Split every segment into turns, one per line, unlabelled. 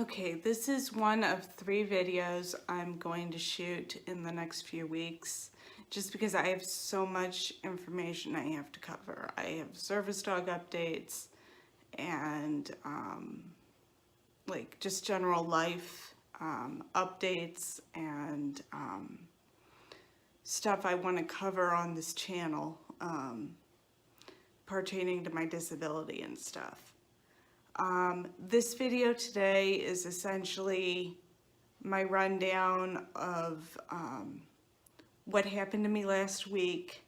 Okay, this is one of 3 videos I'm going to shoot in the next few weeks, just because I have so much information I have to cover. I have service dog updates and like just general life updates and stuff I want to cover on this channel pertaining to my disability and stuff. This video today is essentially my rundown of what happened to me last week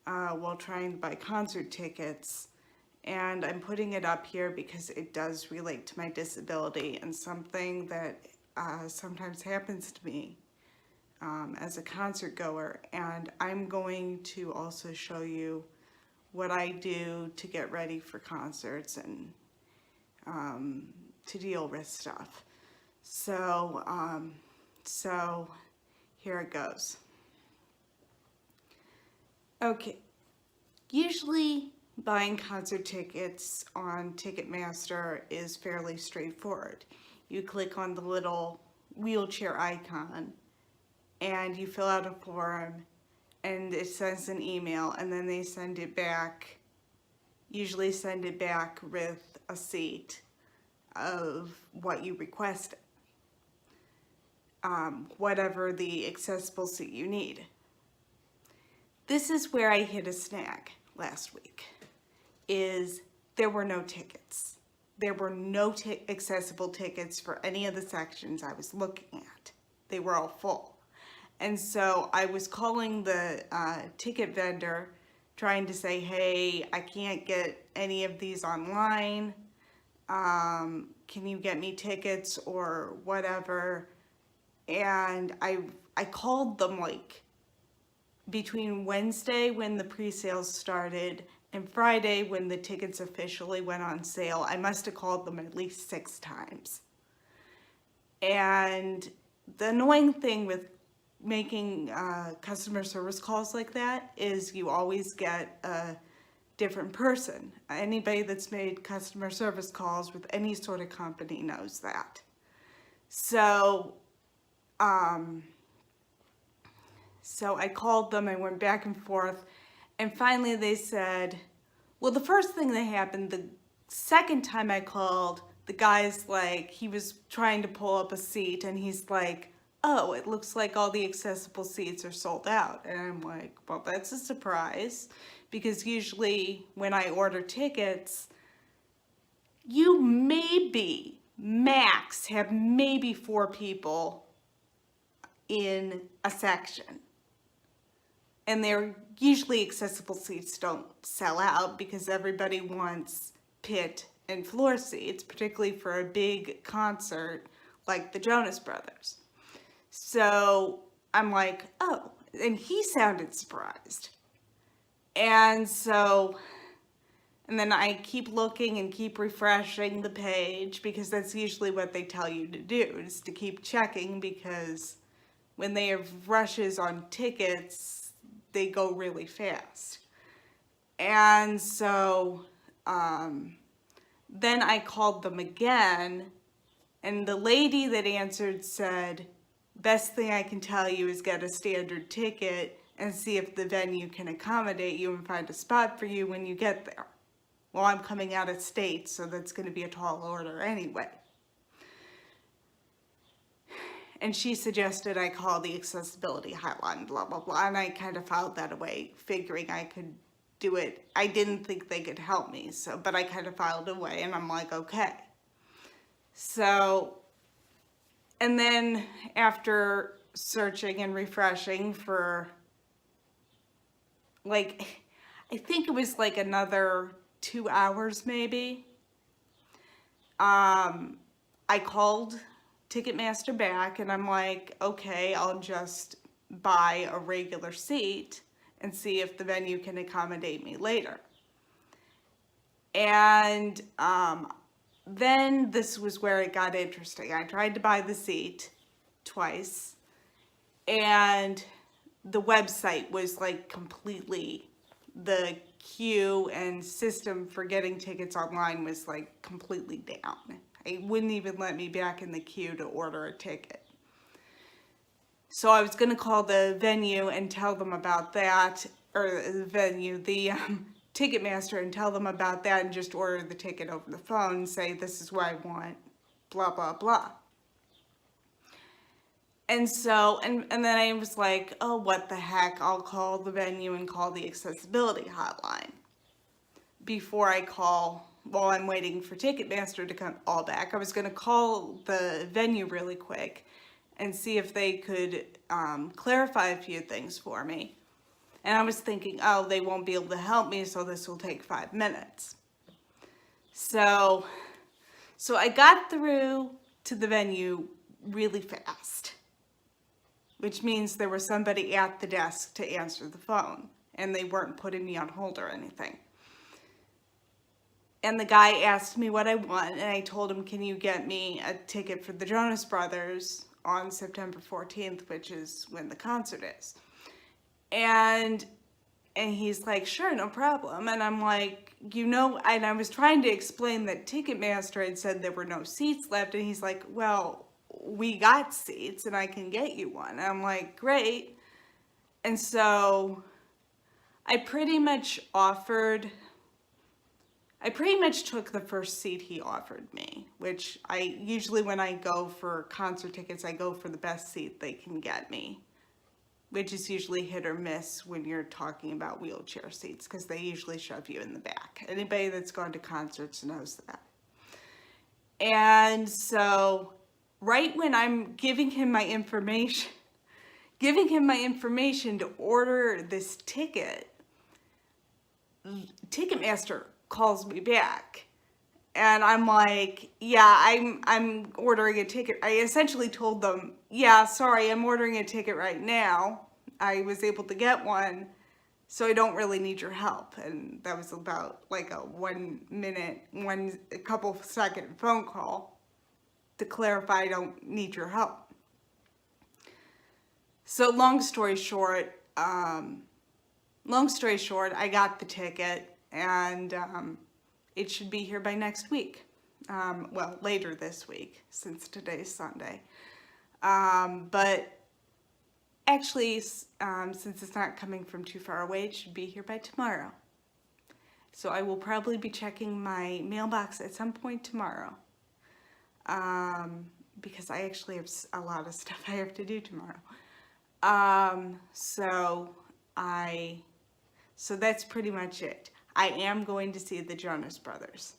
while trying to buy concert tickets, and I'm putting it up here because it does relate to my disability and something that sometimes happens to me as a concert goer. And I'm going to also show you what I do to get ready for concerts and to deal with stuff. So here it goes. Okay, usually buying concert tickets on Ticketmaster is fairly straightforward. You click on the little wheelchair icon and you fill out a form and it sends an email, and then they send it back, usually send it back with a seat of what you requested, whatever the accessible seat you need. This is where I hit a snag last week, is there were no tickets. There were no accessible tickets for any of the sections I was looking at. They were all full. And so I was calling the ticket vendor trying to say, hey, I can't get any of these online. Can you get me tickets or whatever? And I called them like between Wednesday when the pre-sales started and Friday when the tickets officially went on sale. I must have called them at least 6 times. And the annoying thing with making customer service calls like that is you always get a different person. Anybody that's made customer service calls with any sort of company knows that. So I called them, I went back and forth, and finally they said, well, the first thing that happened, the second time I called, the guy's like, he was trying to pull up a seat and he's like, oh, it looks like all the accessible seats are sold out. And I'm like, well, that's a surprise, because usually when I order tickets, you maybe max have maybe 4 people in a section. And they're usually accessible seats don't sell out because everybody wants pit and floor seats, particularly for a big concert like the Jonas Brothers. So I'm like, oh, and he sounded surprised. And then I keep looking and keep refreshing the page, because that's usually what they tell you to do, is to keep checking, because when they have rushes on tickets, they go really fast. And so then I called them again, and the lady that answered said, best thing I can tell you is get a standard ticket and see if the venue can accommodate you and find a spot for you when you get there. Well, I'm coming out of state, so that's going to be a tall order anyway. And she suggested I call the accessibility hotline, blah, blah, blah, and I kind of filed that away, figuring I could do it. I didn't think they could help me, but I kind of filed away, and I'm like, okay. So, and then after searching and refreshing for, like, I think it was like another 2 hours maybe, I called Ticketmaster back and I'm like, okay, I'll just buy a regular seat and see if the venue can accommodate me later. And then this was where it got interesting. I tried to buy the seat twice, and the website was like completely, the queue and system for getting tickets online was like completely down. It wouldn't even let me back in the queue to order a ticket. So I was going to call the venue and tell them about that, or the venue, the Ticketmaster, and tell them about that and just order the ticket over the phone and say, this is what I want, blah, blah, blah. And so, and then I was like, oh, what the heck, I'll call the venue and call the accessibility hotline before I call, while I'm waiting for Ticketmaster to come all back. I was going to call the venue really quick and see if they could clarify a few things for me. And I was thinking, oh, they won't be able to help me, so this will take 5 minutes. So I got through to the venue really fast, which means there was somebody at the desk to answer the phone, and they weren't putting me on hold or anything. And the guy asked me what I want, and I told him, can you get me a ticket for the Jonas Brothers on September 14th, which is when the concert is. And he's like, sure, no problem. And I'm like, and I was trying to explain that Ticketmaster had said there were no seats left, and he's like, well, we got seats and I can get you one. And I'm like, great. And so I pretty much took the first seat he offered me, which I usually, when I go for concert tickets, I go for the best seat they can get me, which is usually hit or miss when you're talking about wheelchair seats, because they usually shove you in the back. Anybody that's gone to concerts knows that. And so right when I'm giving him my information to order this ticket, Ticketmaster calls me back, and I'm like, yeah, I'm ordering a ticket. I essentially told them, yeah, sorry, I'm ordering a ticket right now. I was able to get one, so I don't really need your help. And that was about like a a couple second phone call to clarify I don't need your help. So long story short, I got the ticket, and it should be here by next week. Well, later this week, since today's Sunday. But actually, since it's not coming from too far away, it should be here by tomorrow. So I will probably be checking my mailbox at some point tomorrow. Because I actually have a lot of stuff I have to do tomorrow. So that's pretty much it. I am going to see the Jonas Brothers.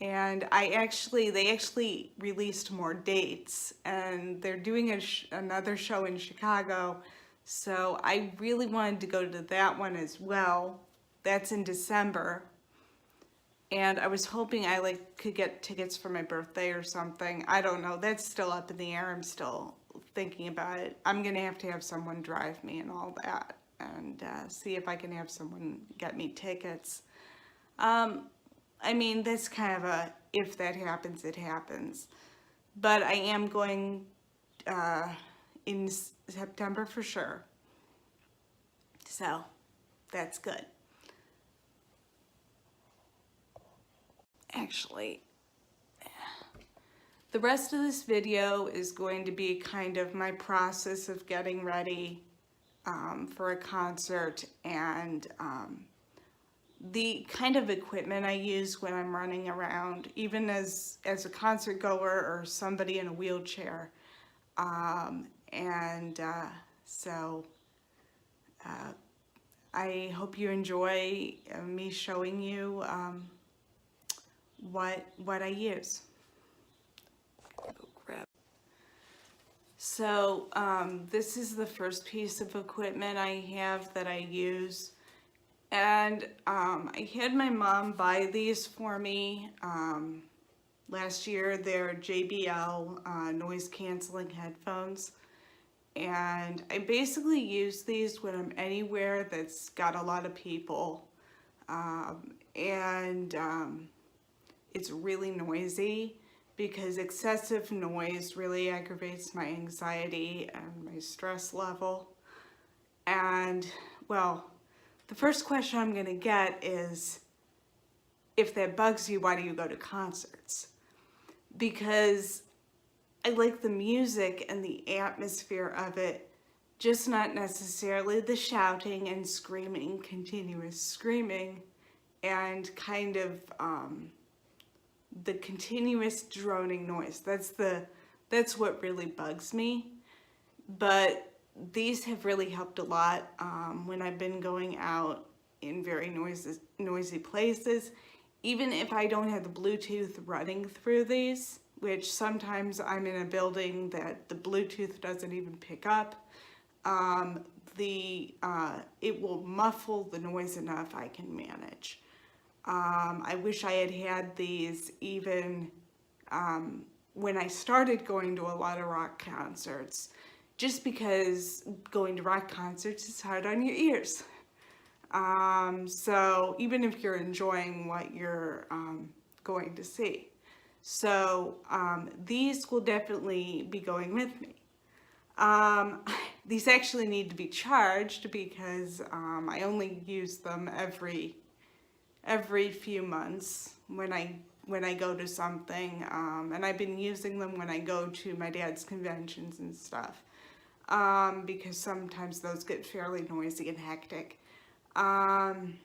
And they actually released more dates, and they're doing another show in Chicago. So I really wanted to go to that one as well. That's in December. And I was hoping I could get tickets for my birthday or something. I don't know. That's still up in the air. I'm still thinking about it. I'm going to have someone drive me and all that, and see if I can have someone get me tickets. I mean, that's kind of a, if that happens, it happens. But I am going in September for sure. So that's good. Actually, the rest of this video is going to be kind of my process of getting ready for a concert, and the kind of equipment I use when I'm running around, even as a concert goer or somebody in a wheelchair. So I hope you enjoy me showing you what I use. So this is the first piece of equipment I have that I use, and I had my mom buy these for me last year. They're JBL noise canceling headphones, and I basically use these when I'm anywhere that's got a lot of people, it's really noisy, because excessive noise really aggravates my anxiety and my stress level. And, well, the first question I'm going to get is, if that bugs you, why do you go to concerts? Because I like the music and the atmosphere of it, just not necessarily the shouting and screaming, continuous screaming, and kind of the continuous droning noise. That's what really bugs me. But these have really helped a lot when I've been going out in very noisy places. Even if I don't have the Bluetooth running through these, which sometimes I'm in a building that the Bluetooth doesn't even pick up, it will muffle the noise enough I can manage. I wish I had had these even when I started going to a lot of rock concerts, just because going to rock concerts is hard on your ears. So even if you're enjoying what you're going to see. So these will definitely be going with me. These actually need to be charged because I only use them every few months when I go to something, and I've been using them when I go to my dad's conventions and stuff, because sometimes those get fairly noisy and hectic. And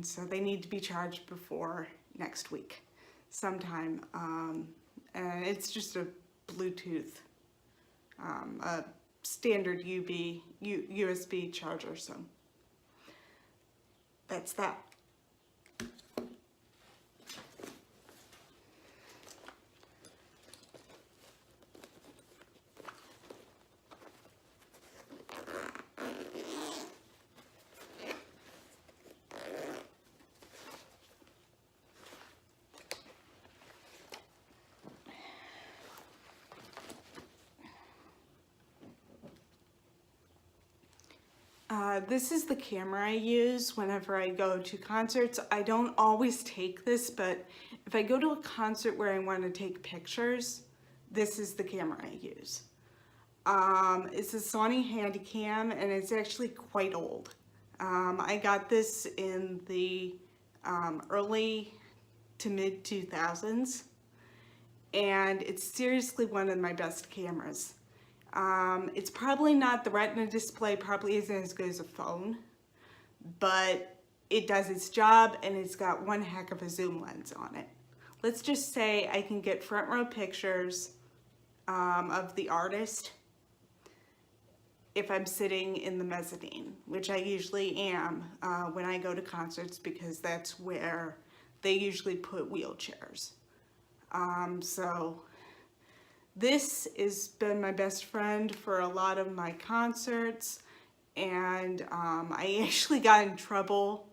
so they need to be charged before next week sometime. And it's just a Bluetooth, a standard USB charger, so that's that. This is the camera I use whenever I go to concerts. I don't always take this, but if I go to a concert where I want to take pictures, this is the camera I use. It's a Sony Handycam, and it's actually quite old. I got this in the early to mid 2000s, and it's seriously one of my best cameras. It's probably not, the Retina display probably isn't as good as a phone, but it does its job, and it's got one heck of a zoom lens on it. Let's just say I can get front row pictures of the artist if I'm sitting in the mezzanine, which I usually am when I go to concerts, because that's where they usually put wheelchairs. So this has been my best friend for a lot of my concerts, and I actually got in trouble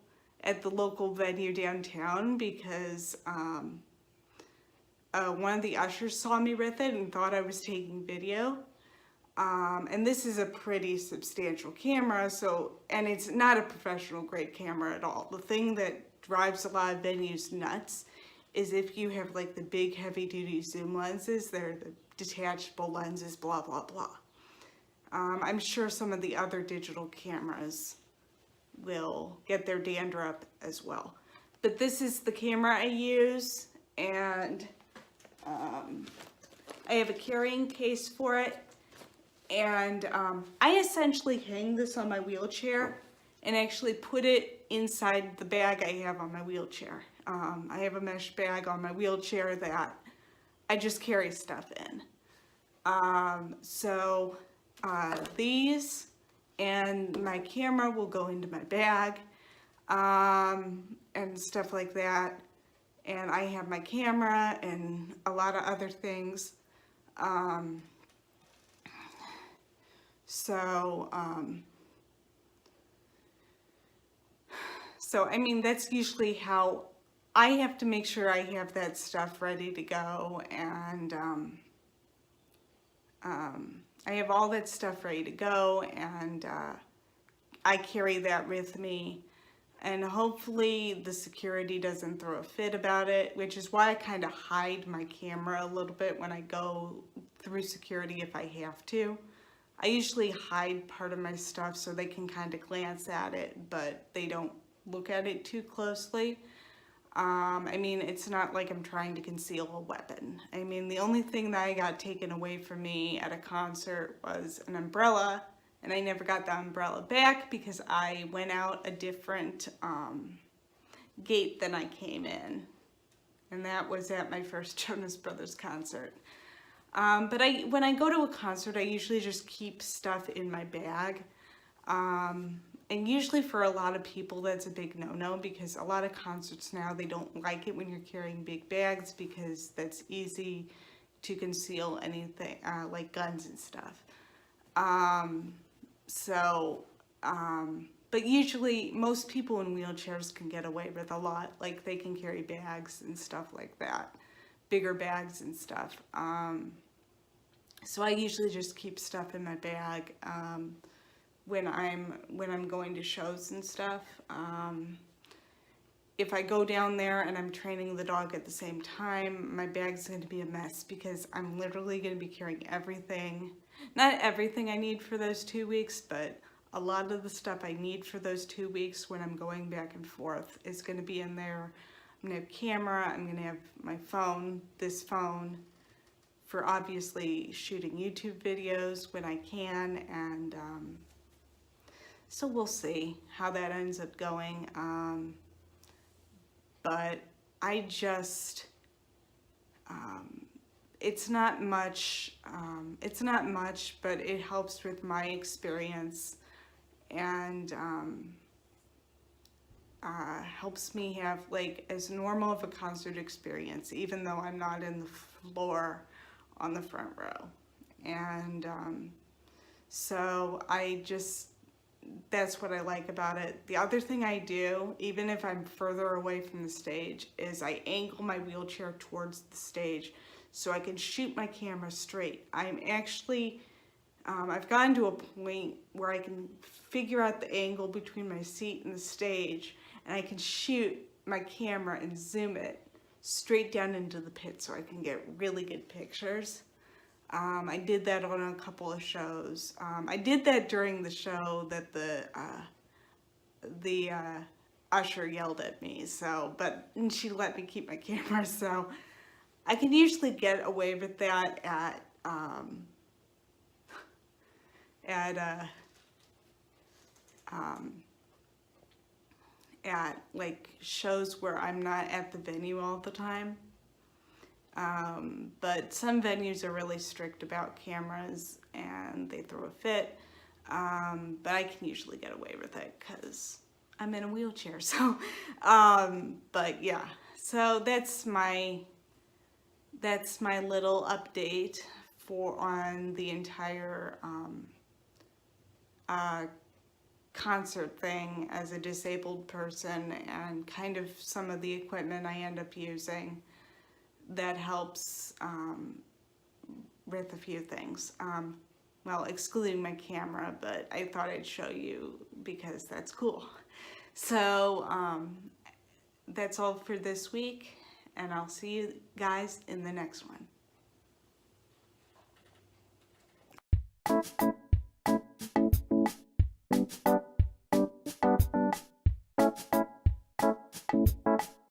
at the local venue downtown because one of the ushers saw me with it and thought I was taking video. And this is a pretty substantial camera, and it's not a professional grade camera at all. The thing that drives a lot of venues nuts is if you have like the big heavy duty zoom lenses, they're the detachable lenses, blah, blah, blah. I'm sure some of the other digital cameras will get their dander up as well. But this is the camera I use, and I have a carrying case for it. And I essentially hang this on my wheelchair and actually put it inside the bag I have on my wheelchair. I have a mesh bag on my wheelchair that I just carry stuff in. These and my camera will go into my bag and stuff like that. And I have my camera and a lot of other things. So I mean, that's usually how I have to make sure I have that stuff ready to go, and I have all that stuff ready to go, and I carry that with me, and hopefully the security doesn't throw a fit about it, which is why I kind of hide my camera a little bit when I go through security if I have to. I usually hide part of my stuff so they can kind of glance at it, but they don't look at it too closely. I mean, it's not like I'm trying to conceal a weapon. I mean, the only thing that I got taken away from me at a concert was an umbrella, and I never got the umbrella back because I went out a different gate than I came in. And that was at my first Jonas Brothers concert. But when I go to a concert, I usually just keep stuff in my bag. And usually for a lot of people, that's a big no-no, because a lot of concerts now, they don't like it when you're carrying big bags because that's easy to conceal anything, like guns and stuff. But usually most people in wheelchairs can get away with a lot. Like they can carry bags and stuff like that, bigger bags and stuff. So I usually just keep stuff in my bag when I'm going to shows and stuff. If I go down there and I'm training the dog at the same time, my bag's going to be a mess because I'm literally going to be carrying everything. Not everything I need for those 2 weeks, but a lot of the stuff I need for those 2 weeks when I'm going back and forth is going to be in there. I'm going to have camera, I'm going to have my phone, this phone, for obviously shooting YouTube videos when I can, and so we'll see how that ends up going. But I just, it's not much, but it helps with my experience, and helps me have like as normal of a concert experience, even though I'm not in the floor on the front row. And so that's what I like about it. The other thing I do, even if I'm further away from the stage, is I angle my wheelchair towards the stage so I can shoot my camera straight. I'm actually, I've gotten to a point where I can figure out the angle between my seat and the stage, and I can shoot my camera and zoom it straight down into the pit so I can get really good pictures. I did that on a couple of shows. I did that during the show that the usher yelled at me, and she let me keep my camera, so I can usually get away with that at like shows where I'm not at the venue all the time. But some venues are really strict about cameras and they throw a fit. But I can usually get away with it because I'm in a wheelchair. So, but yeah, so that's my little update on the entire concert thing as a disabled person, and kind of some of the equipment I end up using that helps with a few things. Well, excluding my camera, but I thought I'd show you because that's cool. So that's all for this week, and I'll see you guys in the next one.